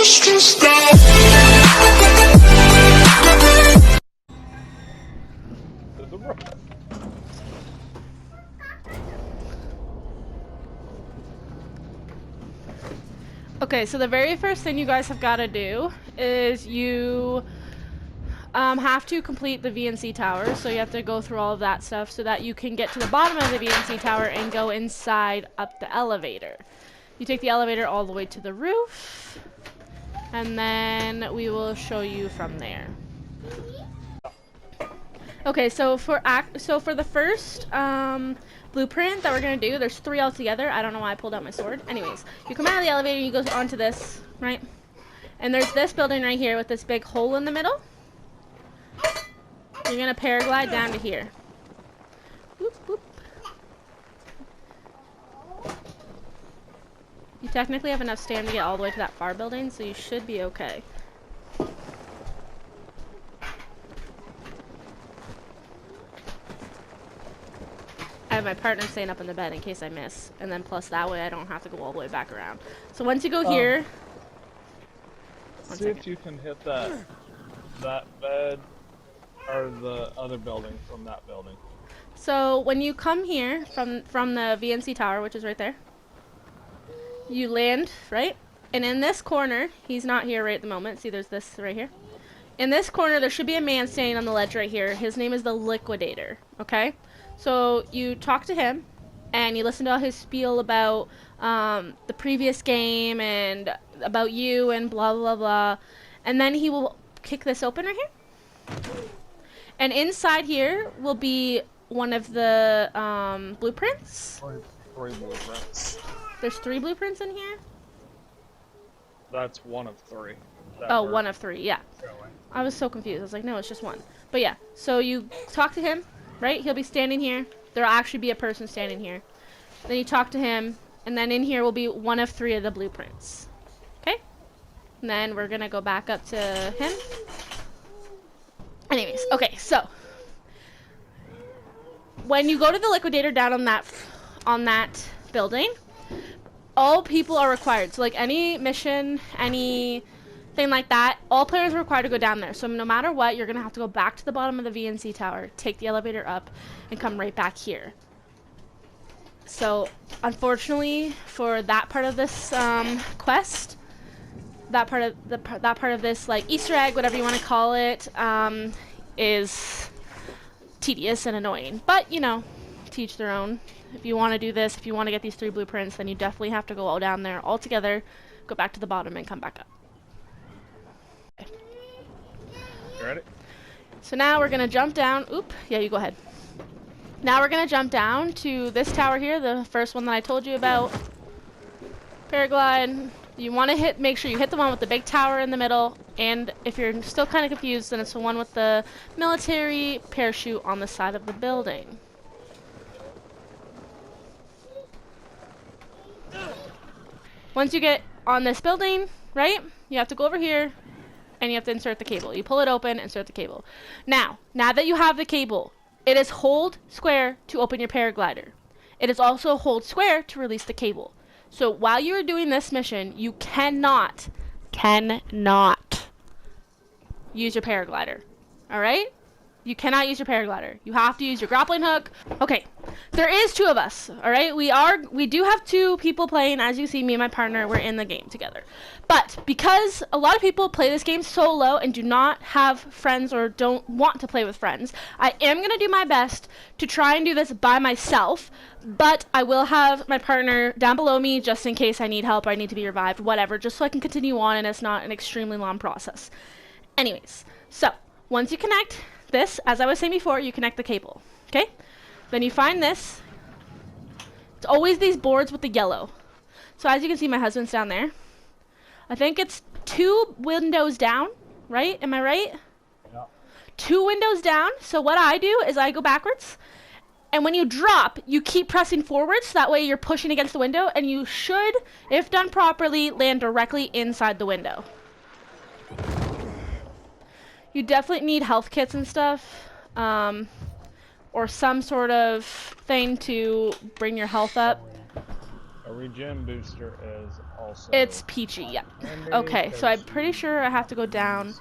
Okay, so the very first thing you guys have got to do is you have to complete the VNC tower. So you have to go through all of that stuff so that you can get to the bottom of the VNC tower and go inside up the elevator. You take the elevator all the way to the roof, and then we will show you from there. Okay, so for the first blueprint that we're gonna do, there's 3 altogether. I don't know why I pulled out my sword. Anyways, you come out of the elevator, you go onto this, right? And there's this building right here with this big hole in the middle. You're gonna paraglide down to here. Whoop, whoop. You technically have enough stamina to get all the way to that far building, so you should be okay. I have my partner staying up in the bed in case I miss, and then plus that way I don't have to go all the way back around. So once you go here, see if you can hit that bed or the other building from that building. So when you come here from the VNC tower, which is right there, you land right, and in this corner, he's not here right at the moment. See, there's this right here. In this corner, there should be a man standing on the ledge right here. His name is the Liquidator. Okay. So you talk to him, and you listen to all his spiel about the previous game and about you and blah blah blah, and then he will kick this open right here. And inside here will be one of the blueprints. 3 blueprints. There's 3 blueprints in here. That's one of 3. Oh, one of 3. Yeah. I was so confused. I was like, no, it's just one. But yeah. So you talk to him. Right? He'll be standing here. There'll actually be a person standing here. Then you talk to him, and then in here will be one of 3 of the blueprints. Okay? And then we're gonna go back up to him. Anyways, okay, so when you go to the Liquidator down on that building, all people are required. So like any mission, anything like that, all players are required to go down there. So no matter what, you're gonna have to go back to the bottom of the VNC tower, take the elevator up, and come right back here. So unfortunately for that part of this quest, that part of this like Easter egg, whatever you want to call it, is tedious and annoying. But you know, to each their own. If you want to do this, if you want to get these 3 blueprints, then you definitely have to go all down there all together, go back to the bottom, and come back up. You ready? So now we're gonna jump down. Oop, yeah, you go ahead. Now we're gonna jump down to this tower here, the first one that I told you about. Paraglide. You want to make sure you hit the one with the big tower in the middle, and if you're still kind of confused, then it's the one with the military parachute on the side of the building. Once you get on this building, right, you have to go over here, and you have to insert the cable. You pull it open, insert the cable. Now that you have the cable, it is hold square to open your paraglider. It is also hold square to release the cable. So while you are doing this mission, you cannot use your paraglider. Alright? You cannot use your paraglider. You have to use your grappling hook. Okay, there is 2 of us, alright? We do have 2 people playing. As you see, me and my partner, we're in the game together. But because a lot of people play this game solo and do not have friends or don't want to play with friends, I am going to do my best to try and do this by myself, but I will have my partner down below me just in case I need help or I need to be revived, whatever, just so I can continue on and it's not an extremely long process. Anyways, so once you connect this, as I was saying before, you connect the cable, okay? Then you find this. It's always these boards with the yellow. So as you can see, my husband's down there. I think it's 2 windows down, right? Am I right? Yeah. 2 windows down. So what I do is I go backwards, and when you drop, you keep pressing forwards, so that way you're pushing against the window, and you should, if done properly, land directly inside the window. You definitely need health kits and stuff, or some sort of thing to bring your health up. A A regen booster is also... It's peachy, yeah. Okay, so I'm pretty sure I have to go down.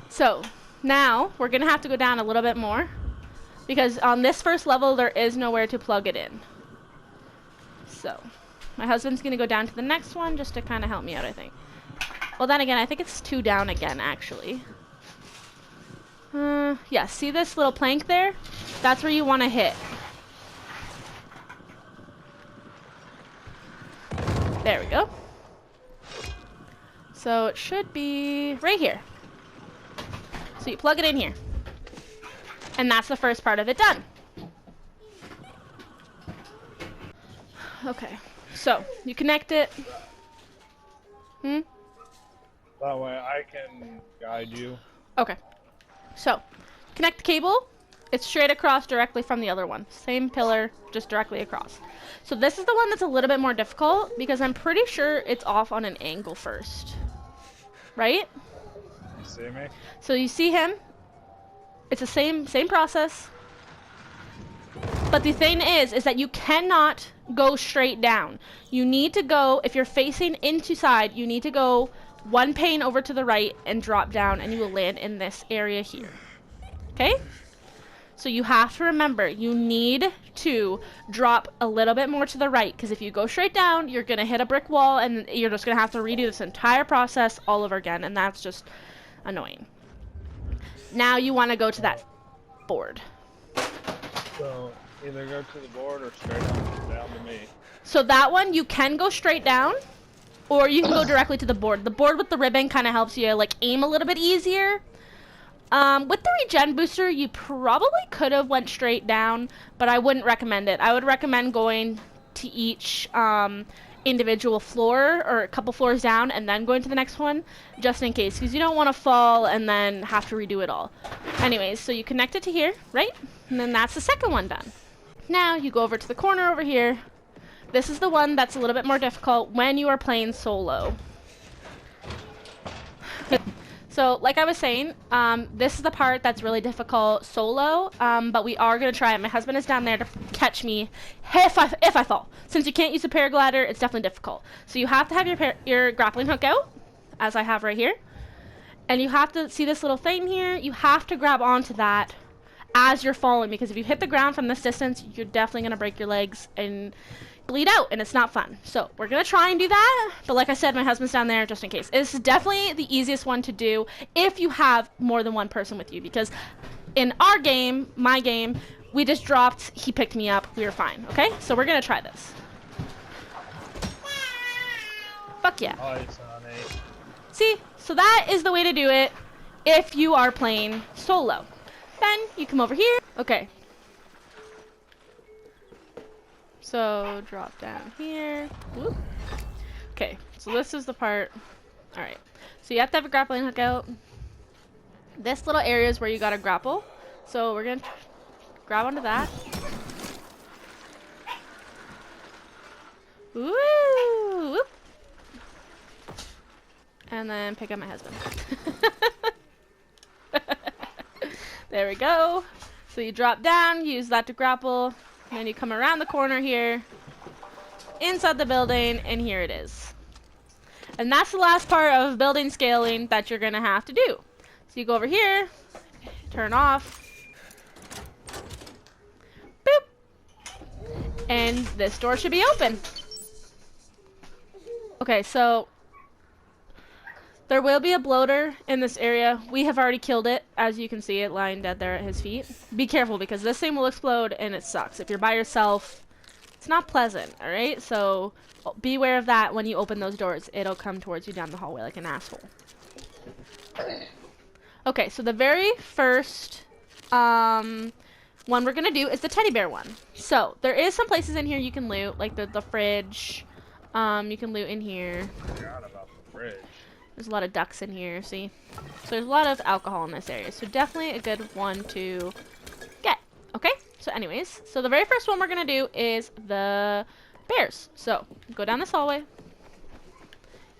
So, now, we're gonna have to go down a little bit more. Because on this first level, there is nowhere to plug it in. So, my husband's gonna go down to the next one just to kind of help me out, I think. Well, then again, I think it's 2 down again, actually. Yeah, see this little plank there? That's where you want to hit. There we go. So it should be right here. So you plug it in here. And that's the first part of it done. Okay, so you connect it. That way I can guide you. Okay. So, connect the cable. It's straight across directly from the other one. Same pillar, just directly across. So this is the one that's a little bit more difficult because I'm pretty sure it's off on an angle first. Right? You see me? So you see him. It's the same process. But the thing is that you cannot go straight down. You need to go, if you're facing into side, you need to go 1 pane over to the right and drop down, and you will land in this area here. Okay? So you have to remember, you need to drop a little bit more to the right, because if you go straight down, you're going to hit a brick wall, and you're just going to have to redo this entire process all over again, and that's just annoying. Now you want to go to that board. So, either go to the board or straight down to me. So that one, you can go straight down, or you can go directly to the board. The board with the ribbon kind of helps you like aim a little bit easier. With the regen booster, you probably could have went straight down, but I wouldn't recommend it. I would recommend going to each individual floor or a couple floors down and then going to the next one, just in case, because you don't want to fall and then have to redo it all. Anyways, so you connect it to here, right? And then that's the second one done. Now you go over to the corner over here. This is the one that's a little bit more difficult when you are playing solo. So, like I was saying, this is the part that's really difficult solo, but we are going to try it. My husband is down there to catch me if I fall. Since you can't use a paraglider, it's definitely difficult. So you have to have your grappling hook out, as I have right here. And you have to see this little thing here. You have to grab onto that as you're falling, because if you hit the ground from this distance, you're definitely going to break your legs and bleed out, and it's not fun. So we're gonna try and do that, but like I said, my husband's down there just in case. It's definitely the easiest one to do if you have more than one person with you, because in our game, my game, we just dropped, he picked me up, we were fine. Okay, so we're gonna try this. Fuck yeah. Nice, honey. See, so that is the way to do it if you are playing solo. Then you come over here. Okay, so drop down here. Whoop. Okay, so this is the part. Alright, so you have to have a grappling hook out. This little area is where you gotta grapple. So we're gonna grab onto that. Woo! Whoop. And then pick up my husband. There we go. So you drop down, use that to grapple. And then you come around the corner here, inside the building, and here it is. And that's the last part of building scaling that you're going to have to do. So you go over here, turn off, boop, and this door should be open. Okay, so there will be a bloater in this area. We have already killed it, as you can see it lying dead there at his feet. Be careful, because this thing will explode and it sucks. If you're by yourself, it's not pleasant, alright? So beware of that when you open those doors. It'll come towards you down the hallway like an asshole. Okay, so the very first one we're going to do is the teddy bear one. So there is some places in here you can loot, like the fridge. You can loot in here. I forgot about the fridge. There's a lot of ducks in here, see? So there's a lot of alcohol in this area. So definitely a good one to get. Okay? So anyways, so the very first one we're going to do is the bears. So go down this hallway.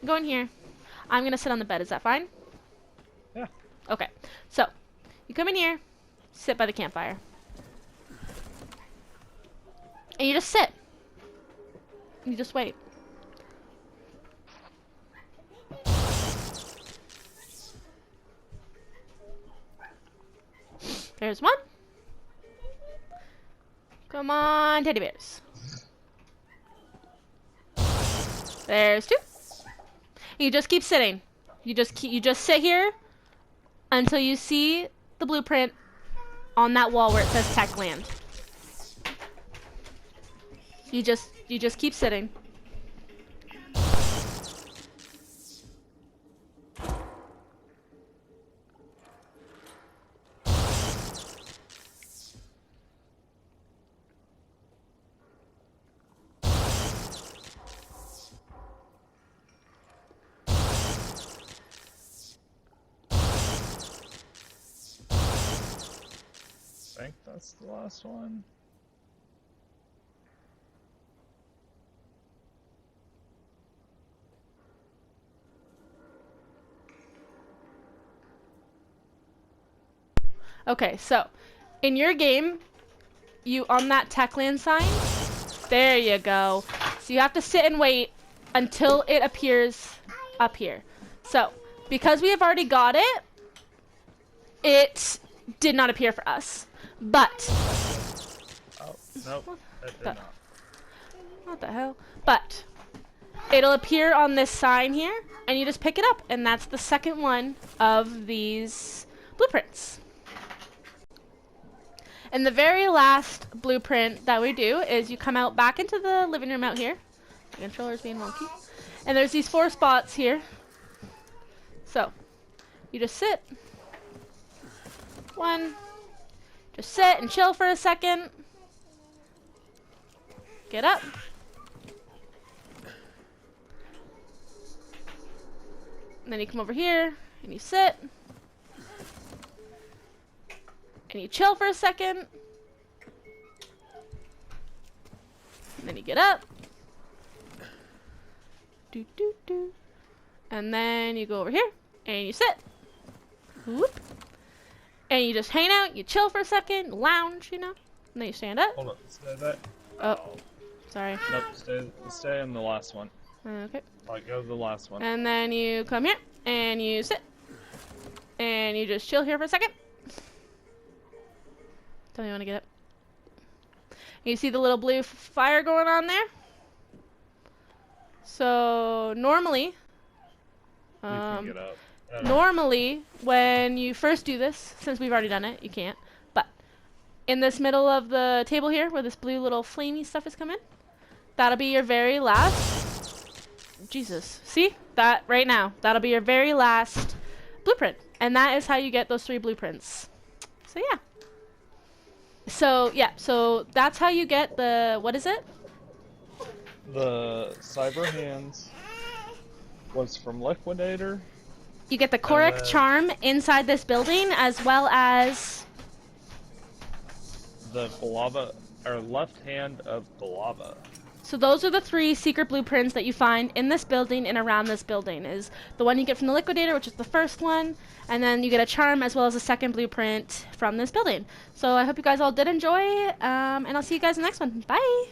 Go in here. I'm going to sit on the bed. Is that fine? Yeah. Okay. So you come in here. Sit by the campfire. And you just sit. You just wait. There's one. Come on, teddy bears. There's two. You just keep sitting. You just sit here until you see the blueprint on that wall where it says Techland. You just keep sitting. I think that's the last one. Okay, so in your game, you on that Techland sign, there you go. So you have to sit and wait until it appears up here. So because we have already got it, it did not appear for us. But Oh, nope, it did not. what the hell? But it'll appear on this sign here, and you just pick it up, and that's the second one of these blueprints. And the very last blueprint that we do is you come out back into the living room out here. The controller's being wonky. And there's these 4 spots here. So, you just sit. 1. Just sit and chill for a second. Get up. And then you come over here and you sit. And you chill for a second. And then you get up. Do, do, do. And then you go over here and you sit. Whoop. And you just hang out, you chill for a second, lounge, you know. And then you stand up. Hold on, stay there. Oh, sorry. Nope, stay in the last one. Okay. Like, go to the last one. And then you come here and you sit. And you just chill here for a second. Tell me when to get up. You see the little blue fire going on there? So normally, You can get up. normally when you first do this, since we've already done it, you can't. But in this middle of the table here, where this blue little flamey stuff is coming, that'll be your very last. Jesus, see that right now? That'll be your very last blueprint, and that is how you get those 3 blueprints. So yeah. So that's how you get the, what is it? The Cyber Hands was from Liquidator. You get the Korok charm inside this building, as well as The Balava, or left hand of Balava. so those are the 3 secret blueprints that you find in this building and around this building. Is the one you get from the Liquidator, which is the first one, and then you get a charm as well as a second blueprint from this building. So I hope you guys all did enjoy, and I'll see you guys in the next one. Bye!